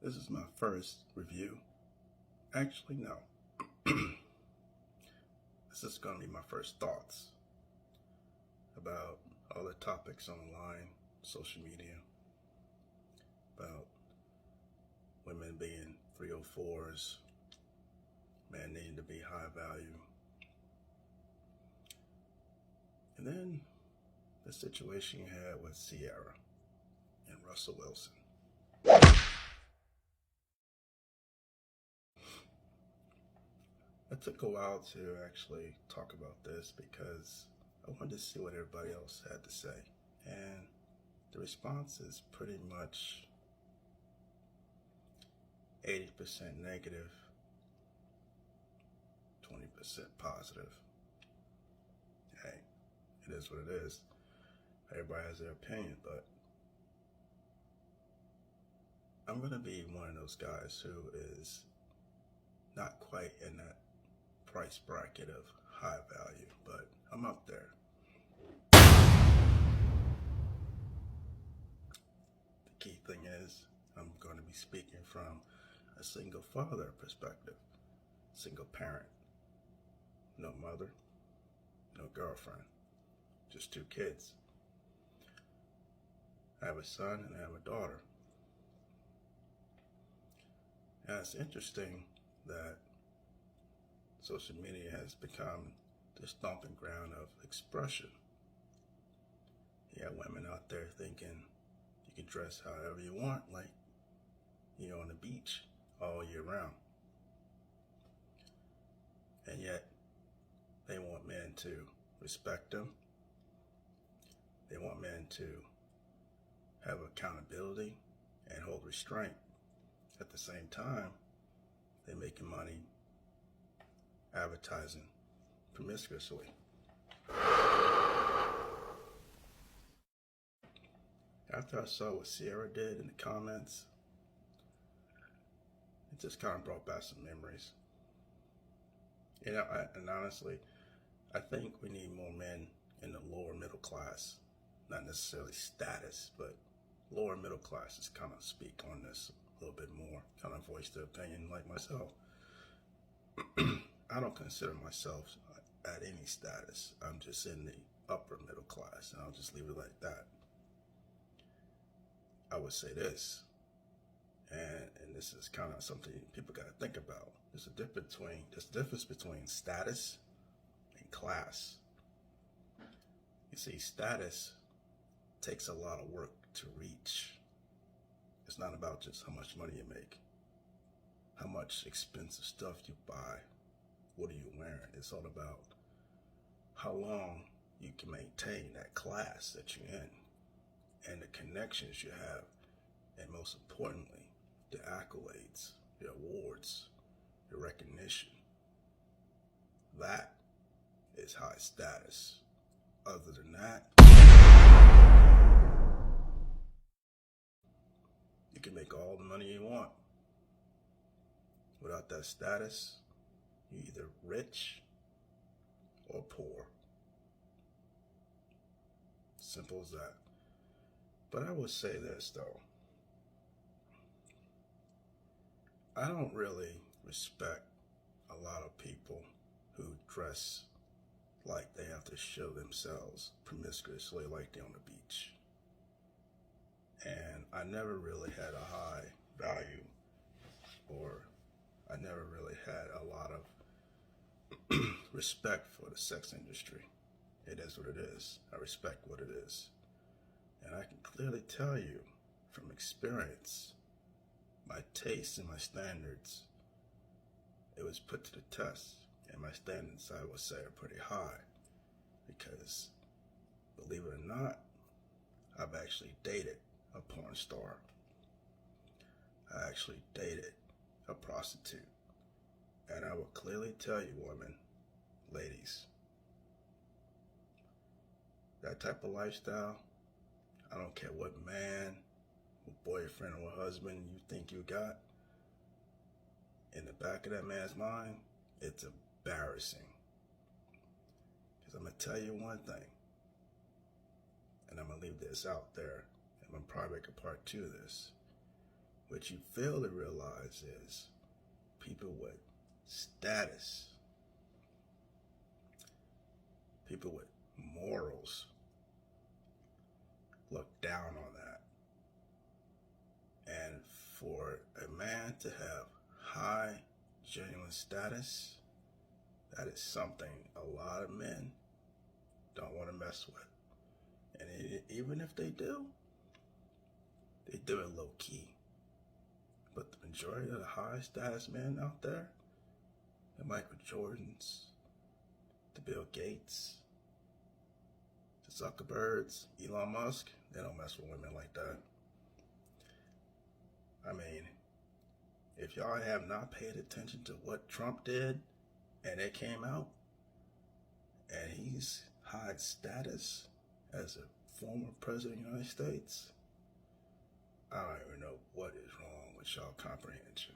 This is my first review. Actually, no. This is going to be my first thoughts about all the topics online, social media, about women being 304s, men needing to be high value. And then the situation you had with Sierra and Russell Wilson. It took a while to actually talk about this because I wanted to see what everybody else had to say. And the response is pretty much 80% negative, 20% positive. Hey, it is what it is. Everybody has their opinion, but I'm going to be one of those guys who is not quite in that price bracket of high value, but I'm up there. The key thing is I'm going to be speaking from a single father perspective, single parent, no mother, no girlfriend, just 2 kids. I have a son and I have a daughter. And it's interesting that social media has become the stomping ground of expression. You have women out there thinking you can dress however you want, like you're on the beach all year round. And yet, they want men to respect them. They want men to have accountability and hold restraint. At the same time, they're making money advertising promiscuously. After I saw what Sierra did in the comments, it just kind of brought back some memories. You know, and honestly, I think we need more men in the lower middle class. Not necessarily status, but lower middle classes kind of speak on this a little bit more, kind of voice their opinion like myself. I don't consider myself at any status. I'm just in the upper middle class, and I'll just leave it like that. I would say this, and this is kind of something people got to think about. There's a difference between status and class. You see, status takes a lot of work to reach. It's not about just how much money you make, how much expensive stuff you buy, what are you wearing. It's all about how long you can maintain that class that you're in and the connections you have, and most importantly, the accolades, the awards, the recognition. That is high status. Other than that, you can make all the money you want. Without that status, you're either rich or poor. Simple as that. But I would say this though. I don't really respect a lot of people who dress like they have to show themselves promiscuously like they're on the beach. And I never really had a high value, or I never really had a lot of respect for the sex industry. It is what it is. I respect what it is. And I can clearly tell you from experience, my tastes and my standards, it was put to the test. And my standards, I would say, are pretty high. Because, believe it or not, I've actually dated a porn star. I actually dated a prostitute. And I will clearly tell you, women, ladies, that type of lifestyle, I don't care what man, what boyfriend or husband you think you got, in the back of that man's mind, it's embarrassing. Because I'm going to tell you one thing, and I'm going to leave this out there, and I'm probably make a part 2 of this. what you fail to realize is people with status, people with morals, look down on that. And for a man to have high, genuine status, that is something a lot of men don't want to mess with. And even if they do it low key. But the majority of the high status men out there, the Michael Jordans, the Bill Gates, the Zuckerbergs, Elon Musk, they don't mess with women like that. I mean, if y'all have not paid attention to what Trump did and it came out and he's high status as a former president of the United States, I don't even know what is wrong with y'all comprehension.